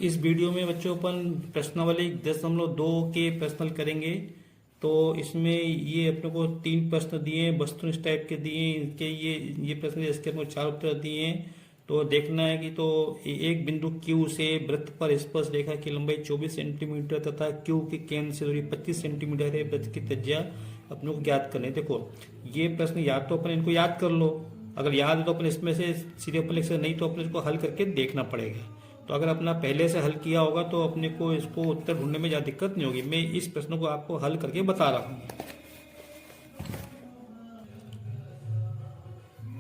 इस वीडियो में बच्चों अपन प्रश्नावली 10.2 के प्रश्न करेंगे। तो इसमें ये अपने को 3 प्रश्न दिए हैं, वस्तुनिष्ठ टाइप के दिए हैं। इनके ये प्रश्न इसके अपने 4 उत्तर दिए हैं। तो देखना है कि तो एक बिंदु Q से वृत्त पर स्पर्श रेखा की लंबाई 24 सेंटीमीटर तथा Q के केंद्र से दूरी 25 सेंटीमीटर है। वृत्त की त्रिज्या अपने को ज्ञात करनी है। देखो ये प्रश्न या तो अपन इनको याद कर लो, अगर याद है तो अपन इसमें से सीधे अपन लिख सकते, नहीं तो अपने इसको हल करके देखना पड़ेगा। तो अगर अपना पहले से हल किया होगा तो अपने को इसको उत्तर ढूंढने में ज्यादा दिक्कत नहीं होगी। मैं इस प्रश्न को आपको हल करके बता रहा हूं।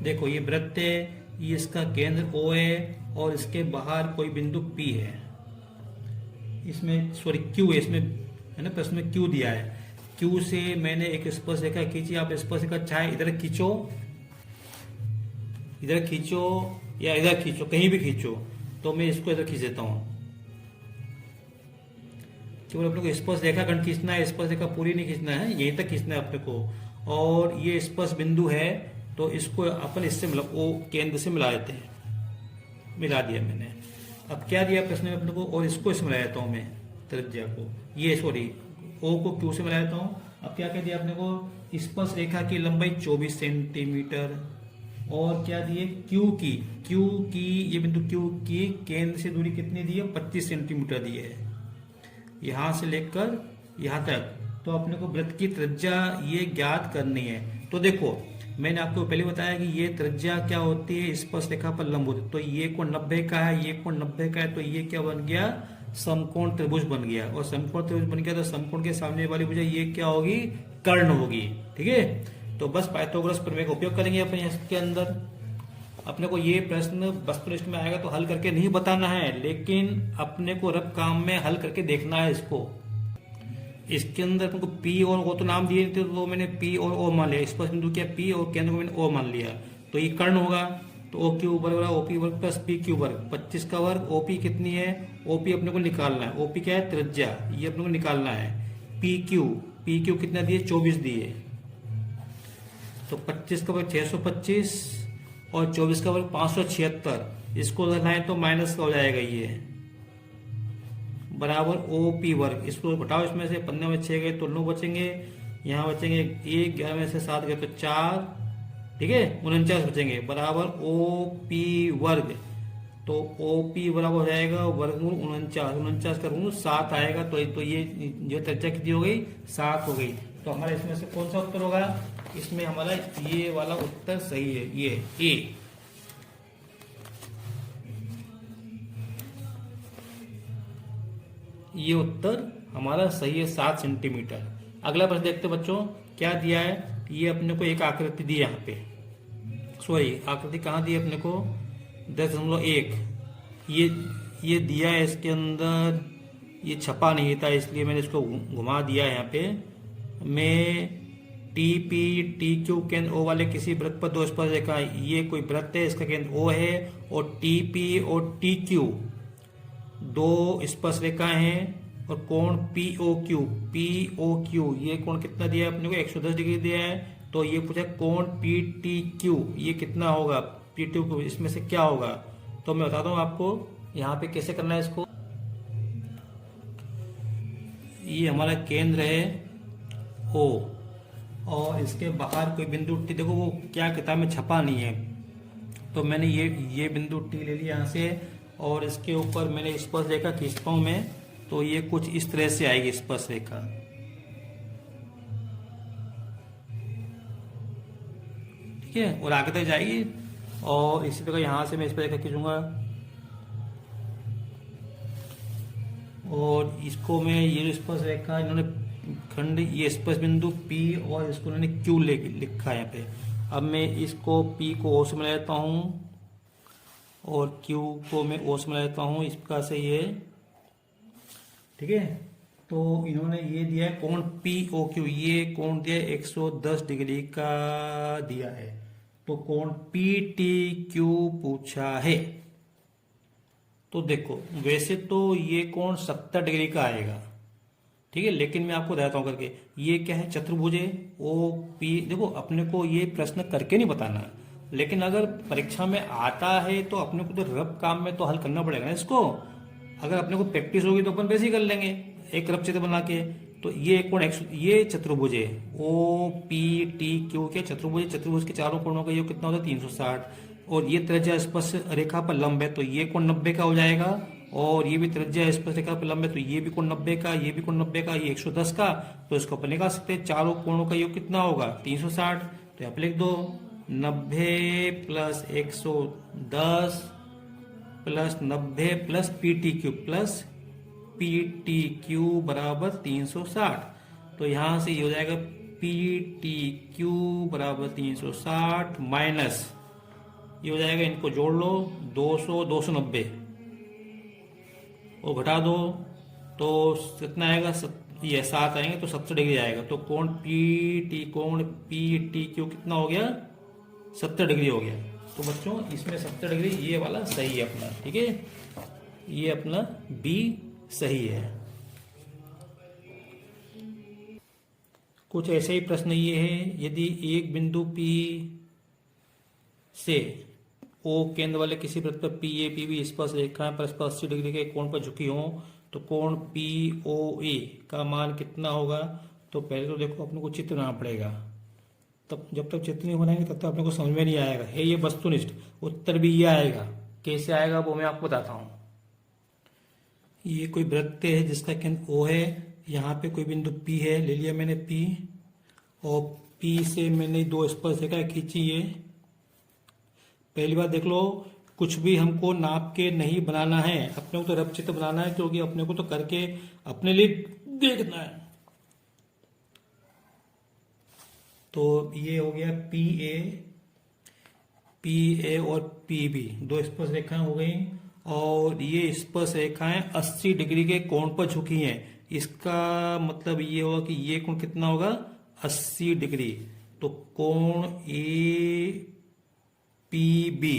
देखो ये वृत्त है, ये इसका केंद्र O है और इसके बाहर कोई बिंदु P है। इसमें सॉरी Q है, इसमें है ना, प्रश्न में Q दिया है। Q से मैंने एक स्पर्श रेखा खींची। आप स्पर्श रेखा चाहे इधर खींचो या इधर खींचो, कहीं भी खींचो। तो मैं इसको इधर खींच देता हूं। केवल अपने को स्पर्श रेखा खंड खींचना है, स्पर्श रेखा पूरी नहीं खींचना है, यहीं तक खींचना है अपने को। और ये स्पर्श बिंदु है तो इसको अपन इससे O केंद्र से मिला देते हैं। मिला दिया मैंने। अब क्या दिया प्रश्न में अपने को, और इसको इससे मिला देता हूं मैं त्रिज्या को, ये सॉरी O को Q से मिला देता हूं। अब क्या कह दिया अपने को, स्पर्श रेखा की लंबाई 24 सेंटीमीटर और क्या दिए Q की ये बिंदु Q की केंद्र से दूरी कितनी दी है, 25 सेंटीमीटर दी है, यहां से लेकर यहां तक। तो अपने को वृत्त की त्रिज्या ये ज्ञात करनी है। तो देखो मैंने आपको पहले बताया कि ये त्रिज्या क्या होती है, स्पर्श रेखा पर लंब होती है। तो ये कोण 90 का है, ये कोण 90 का है, तो ये क्या बन गया, समकोण त्रिभुज बन गया। और समकोण त्रिभुज बन गया तो समकोण के सामने वाली भुजा ये क्या होगी, कर्ण होगी। ठीक है, तो बस पाइथागोरस प्रमेय का उपयोग करेंगे अपने इसके अंदर। अपने को ये प्रश्न वस्तुनिष्ठ में आएगा तो हल करके नहीं बताना है, लेकिन अपने को रफ काम में हल करके देखना है इसको। इसके अंदर अपने को P और O तो नाम दिए थे, तो मैंने P और O मान लिया। स्पर्श बिंदु क्या P और केंद्र को मैंने O मान लिया। तो ये कर्ण होगा, तो OQ बराबर OP वर्ग प्लस PQ वर्ग, 25 का वर्ग। OP कितनी है, OP अपने को निकालना है। OP क्या है, त्रिज्या, ये अपने को निकालना है। PQ कितना दिए, 24 दिए। तो 25 का वर्ग 625 और 24 का वर्ग 576। इसको लाए तो माइनस का हो जाएगा, ये बराबर OP वर्ग। इसको घटाओ, इसमें से 15 में 6 गए तो 9 बचेंगे, यहाँ बचेंगे 1, 11 में से 7 गए तो 4, ठीक है, 49 बचेंगे, बराबर OP वर्ग। तो OP बराबर हो जाएगा वर्गमूल 49 का वर्गमूल 7 आएगा। तो ये जो त्रिज्या कितनी हो गई, 7 हो गई। तो हमारे इसमें से कौन सा उत्तर होगा, इसमें हमारा ये वाला उत्तर सही है, ये A। ये उत्तर हमारा सही है, 7 सेंटीमीटर। अगला प्रश्न देखते बच्चों, क्या दिया है। ये अपने को एक आकृति दी है यहाँ पे, सॉरी आकृति कहाँ दी है अपने को, 10.1 ये दिया है। इसके अंदर ये छपा नहीं था, इसलिए मैंने इसको घुमा दिया है यहाँ पे। मैं TQ केंद्र O वाले किसी वृत्त पर 2 स्पर्श रेखा, ये कोई वृत्त है, इसका केंद्र O है, और TP और TQ 2 स्पर्श रेखाएं हैं, और कोण POQ ये कोण कितना दिया है अपने को, 110 डिग्री दिया है। तो ये पूछा कोण PTQ ये कितना होगा, PTQ इसमें से क्या होगा। तो मैं बताता हूँ आपको यहाँ पे कैसे करना है इसको। ये हमारा केंद्र है O और इसके बाहर कोई बिंदु T, देखो वो क्या किताब में छपा नहीं है, तो मैंने ये बिंदु T ले लिया यहाँ से, और इसके ऊपर मैंने स्पर्श रेखा खींचता हूं मैं। तो ये कुछ इस तरह से आएगी स्पर्श रेखा, ठीक है, और आगे तक जाएगी। और इसी प्रकार यहां से मैं स्पर्श रेखा खींचूंगा, और इसको मैं ये जो स्पर्श रेखा इन्होंने खंड, ये स्पर्श बिंदु P और इसको उन्होंने Q लिखा है यहाँ पे। अब मैं इसको P को O से मिला देता हूँ और Q को मैं O से मिला देता हूँ, इस प्रकार से ये, ठीक है। तो इन्होंने ये दिया है कोण POQ, ये कोण दिया है 110 डिग्री का दिया है। तो कोण PTQ पूछा है। तो देखो वैसे तो ये कोण 70 डिग्री का आएगा, ठीक है, लेकिन मैं आपको बताता हूं करके। ये क्या है, चतुर्भुज है OP। देखो अपने को ये प्रश्न करके नहीं बताना, लेकिन अगर परीक्षा में आता है तो अपने को तो रफ काम में तो हल करना पड़ेगा ना इसको। अगर अपने को प्रैक्टिस होगी तो अपन वैसे ही कर लेंगे एक रफ चित्र बना के। तो ये कोण ये चतुर्भुज है ओ पी टी क्यू के चतुर्भुज। चतुर्भुज के चारों कोणों का योग कितना होता है 360। और ये त्रिज्या स्पर्श रेखा पर लंब है तो ये कोण 90 का हो जाएगा। और ये भी त्रिज्या स्पर्श रेखा पर लंब है तो ये भी कोण 90 का, ये भी कोण 90 का, ये 110 का। तो इसको अपन निकाल सकते हैं चारों कोणों का योग कितना होगा 360। तो यहाँ पे लिख दो 90 plus 110 plus 90 plus P T Q plus P T Q बराबर 360। तो यहां से ये हो जाएगा पी टी क्यू बराबर 360 माइनस ये हो जाएगा, इनको जोड़ लो 200 290 और घटा दो तो कितना आएगा ये 7 आएंगे तो 70 डिग्री आएगा। तो कोण पी टी क्यू कितना हो गया 70 डिग्री हो गया। तो बच्चों इसमें 70 डिग्री ये वाला सही है अपना, ठीक है, ये अपना बी सही है। कुछ ऐसे ही प्रश्न ये है, यदि एक बिंदु P से O केंद्र वाले किसी वृत्त पर PA स्पर्श रेखाएं परस्पर 80 डिग्री के कोण पर झुकी हों तो कोण POA का मान कितना होगा। तो पहले तो देखो अपने को चित्र बनाना पड़ेगा, तब जब तक चित्र नहीं बनाएंगे तब तक अपने को समझ में नहीं आएगा। है ये वस्तुनिष्ठ, उत्तर भी ये आएगा। कैसे आएगा वो मैं आपको बताता हूं। ये कोई वृत्त है जिसका केंद्र O है, यहाँ पे कोई बिंदु P है, ले लिया मैंने P, और P से मैंने दो स्पर्श रेखाएं खींची है। पहली बात देख लो, कुछ भी हमको नाप के नहीं बनाना है, अपने को तो रफ चित्र बनाना है, क्योंकि अपने को तो करके अपने लिए देखना है। तो ये हो गया पी ए और पी बी, दो स्पर्श रेखाएं हो गई। और ये स्पर्श रेखाएं 80 डिग्री के कोण पर झुकी हैं। इसका मतलब ये होगा कि ये कोण कितना होगा 80 डिग्री। तो कोण ए पी बी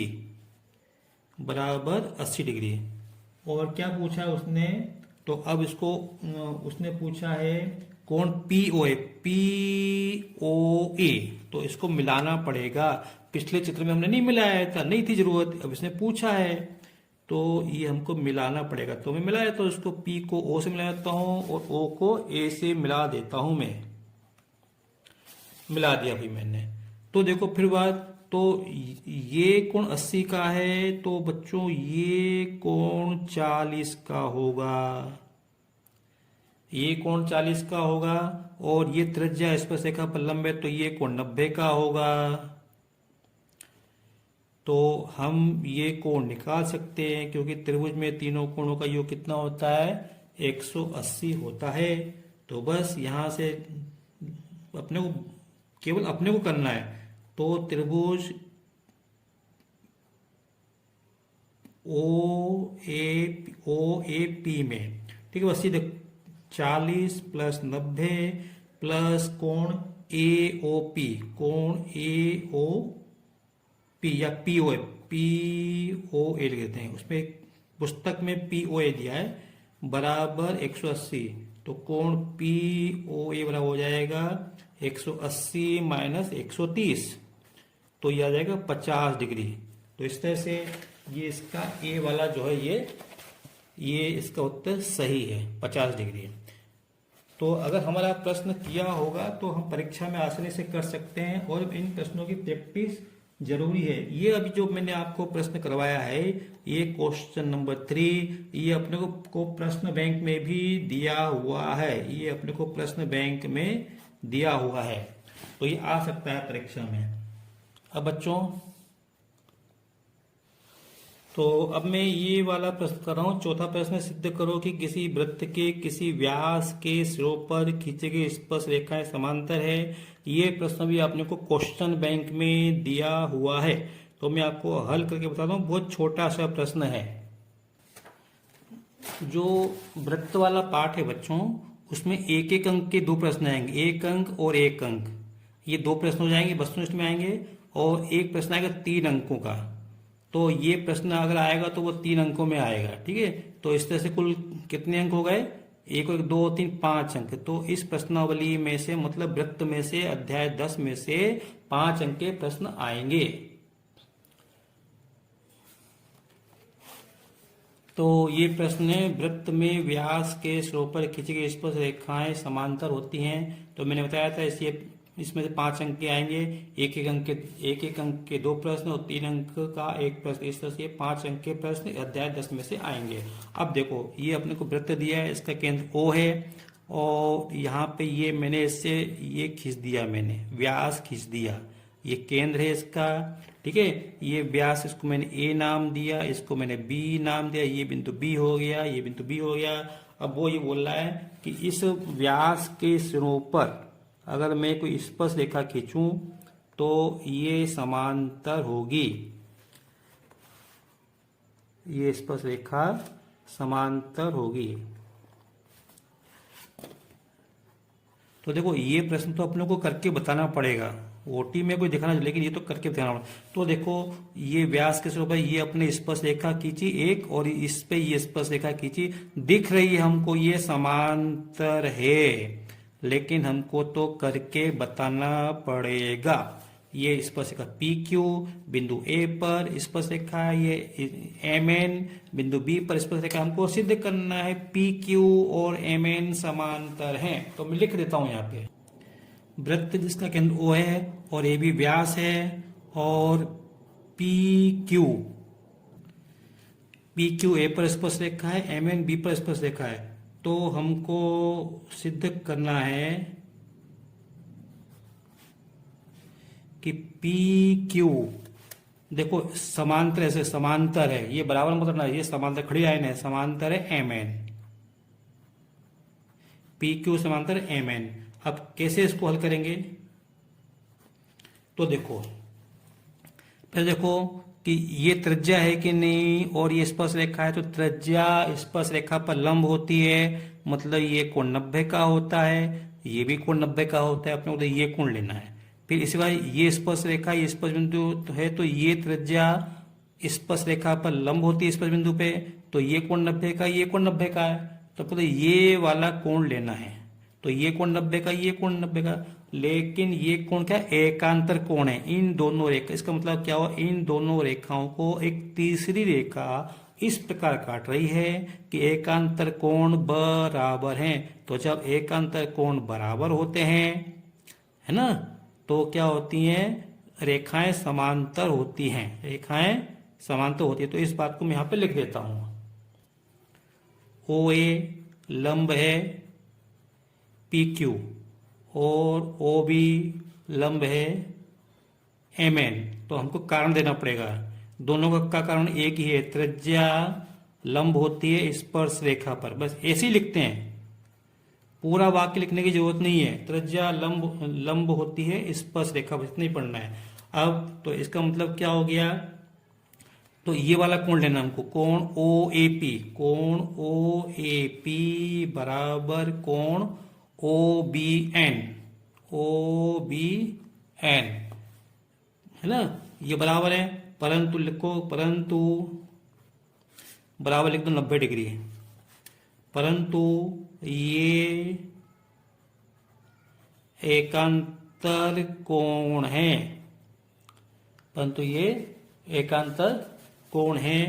बराबर 80 डिग्री। और क्या पूछा है उसने, तो अब इसको उसने पूछा है कोण पीओए तो इसको मिलाना पड़ेगा। पिछले चित्र में हमने नहीं मिलाया था, नहीं थी जरूरत, अब इसने पूछा है तो ये हमको मिलाना पड़ेगा। तो मैं मिलाया तो इसको P को O से मिला देता हूं और O को A से मिला देता हूं। मैं मिला दिया भाई मैंने। तो देखो फिर बात, तो ये कोण 80 का है तो बच्चों ये कोण 40 का होगा, ये कोण 40 का होगा। और ये त्रिज्या स्पर्श रेखा पर लंब है तो ये कोण 90 का होगा। तो हम ये कोण निकाल सकते हैं, क्योंकि त्रिभुज में तीनों कोणों का योग कितना होता है 180 होता है। तो बस यहां से अपने को केवल अपने को करना है। तो त्रिभुज ओ ए पी में, ठीक है, बस सीधे 40 प्लस 90 प्लस कोण ए ओ पी, कोण ए ओ पी या पी ओ ए लिख देते हैं, उसमें पुस्तक में पी ओ ए दिया है बराबर 180। तो कोण पी ओ ए बराबर हो जाएगा 180 माइनस 130, तो ये आ जाएगा 50 डिग्री। तो इस तरह से ये इसका ए वाला जो है ये इसका उत्तर सही है 50 डिग्री। तो अगर हमारा प्रश्न किया होगा तो हम परीक्षा में आसानी से कर सकते हैं, और इन प्रश्नों की प्रैक्टिस जरूरी है। ये अभी जो मैंने आपको प्रश्न करवाया है ये क्वेश्चन नंबर 3, ये अपने को प्रश्न बैंक में भी दिया हुआ है, ये अपने को प्रश्न बैंक में दिया हुआ है, तो ये आ सकता है परीक्षा में। अब बच्चों तो अब मैं ये वाला प्रश्न कर रहा हूं, चौथा प्रश्न, सिद्ध करो कि किसी वृत्त के किसी व्यास के सिरों पर खींचे गए स्पर्श रेखाएं समांतर है। ये प्रश्न भी आपने को क्वेश्चन बैंक में दिया हुआ है, तो मैं आपको हल करके बताता हूँ। बहुत छोटा सा प्रश्न है। जो वृत्त वाला पार्ट है बच्चों, उसमें एक एक अंक के दो प्रश्न आएंगे, एक अंक और एक अंक, ये दो प्रश्न हो जाएंगे वस्तुनिष्ठ में आएंगे, और एक प्रश्न आएगा 3 अंकों का। तो ये प्रश्न अगर आएगा तो वो 3 अंकों में आएगा, ठीक है। तो इस तरह से कुल कितने अंक हो गए, 1 और 2 3 5 अंक। तो इस प्रश्नावली में से, मतलब वृत्त में से, अध्याय 10 में से 5 अंक के प्रश्न आएंगे। तो ये प्रश्न है, वृत्त में व्यास के सिरों पर खींची गई स्पर्श रेखाएं समांतर होती हैं। तो मैंने बताया था इसमें से 5 अंक के आएंगे, एक एक अंक के 2 प्रश्न और 3 अंक का 1 प्रश्न। इस तरह से 5 अंक के प्रश्न अध्याय 10 में से आएंगे। अब देखो, ये अपने को वृत्त दिया है, इसका केंद्र O है और यहाँ पे ये मैंने इससे ये खींच दिया, मैंने व्यास खींच दिया, ये केंद्र है इसका, ठीक है। ये व्यास, इसको मैंने A नाम दिया, इसको मैंने B नाम दिया, ये बिंदु B हो गया, ये बिंदु B हो गया। अब वो ये बोल रहा है कि इस व्यास के सिरों पर अगर मैं कोई स्पर्श रेखा खींचूं तो ये समांतर होगी, ये स्पर्श रेखा समांतर होगी। तो देखो, ये प्रश्न तो अपने को करके बताना पड़ेगा, ओटी में कोई दिखाना, लेकिन ये तो करके दिखाना पड़ेगा। तो देखो, ये व्यास के सिरों पर ये अपने स्पर्श रेखा खींची एक, और इस पे ये स्पर्श रेखा खींची, दिख रही है हमको ये समांतर है, लेकिन हमको तो करके बताना पड़ेगा। ये स्पर्श रेखा PQ बिंदु A पर स्पर्श रेखा, ये MN बिंदु B पर स्पर्श रेखा, हमको सिद्ध करना है PQ और MN समांतर हैं। तो मैं लिख देता हूं यहाँ पे, वृत्त जिसका केंद्र O है और AB व्यास है और PQ A पर स्पर्श रेखा है, MN B पर स्पर्श रेखा है। तो हमको सिद्ध करना है कि PQ, देखो समांतर, ऐसे समांतर है, ये बराबर मतलब ना, ये समांतर खड़ी लाइन है, समांतर है MN, PQ समांतर MN। अब कैसे इसको हल करेंगे? तो देखो, फिर देखो कि ये त्रिज्या है कि नहीं, और ये स्पर्श रेखा है, तो त्रिज्या स्पर्श रेखा पर लंब होती है, मतलब ये कोण 90 का होता है, ये भी कोण 90 का होता है, अपने को तो ये कोण लेना है। फिर इसी बार ये स्पर्श रेखा, ये स्पर्श बिंदु है, तो ये त्रिज्या स्पर्श रेखा पर लंब होती है स्पर्श बिंदु पे, तो ये कोण 90 का, ये कोण 90 का है, तो पता ये वाला कोण लेना है। तो ये कोण 90 का, ये कोण 90 का, लेकिन ये कोण क्या, एकांतर कोण है इन दोनों रेखा। इसका मतलब क्या हुआ, इन दोनों रेखाओं को एक तीसरी रेखा इस प्रकार काट रही है कि एकांतर कोण बराबर हैं। तो जब एकांतर कोण बराबर होते हैं, है ना, तो क्या होती हैं, रेखाएं समांतर होती हैं, रेखाएं समांतर होती है। तो इस बात को मैं यहां पे लिख देता हूं, OA लंब है PQ और OB लंब है MN। तो हमको कारण देना पड़ेगा, दोनों का कारण एक ही है, त्रिज्या लंब होती है स्पर्श रेखा पर, बस ऐसे ही लिखते हैं, पूरा वाक्य लिखने की जरूरत नहीं है। त्रिज्या लंब होती है स्पर्श रेखा पर, इतना ही पढ़ना है। अब तो इसका मतलब क्या हो गया, तो ये वाला कोण लेना हमको, कोण OAP, कोण OAP बराबर कोण OBN, है ना, ये बराबर है, परंतु लिखो, परंतु बराबर लिख दो 90 डिग्री, परंतु ये एकांतर कोण है, परंतु ये एकांतर कोण है,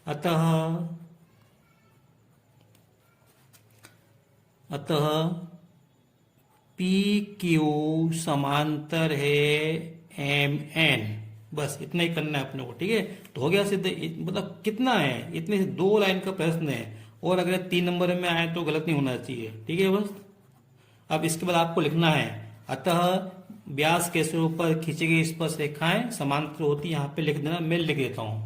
अतः PQ समांतर है MN। बस इतना ही करना है अपने को, ठीक है। तो हो गया सिद्ध। मतलब कितना है, इतने से 2 लाइन का प्रश्न है, और अगर 3 नंबर में आए तो गलत नहीं होना चाहिए, ठीक है। बस अब इसके बाद आपको लिखना है, अतः व्यास के सिरों पर खींची गई स्पर्श रेखाएं समांतर होती, यहाँ पे लिख देना, मैं लिख देता हूं।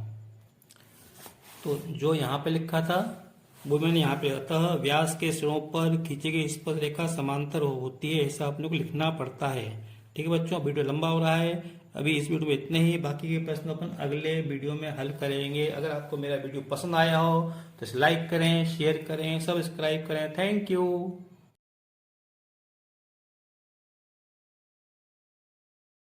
तो जो यहाँ पे लिखा था वो मैंने यहाँ पे, अतः व्यास के सिरों पर खींची गई स्पर्श रेखा समांतर होती है, ऐसा अपने को लिखना पड़ता है, ठीक है बच्चों। वीडियो लंबा हो रहा है, अभी इस वीडियो में इतने ही, बाकी के प्रश्न अपन अगले वीडियो में हल करेंगे। अगर आपको मेरा वीडियो पसंद आया हो तो इसे लाइक करें, शेयर करें, सब्सक्राइब करें। Thank you.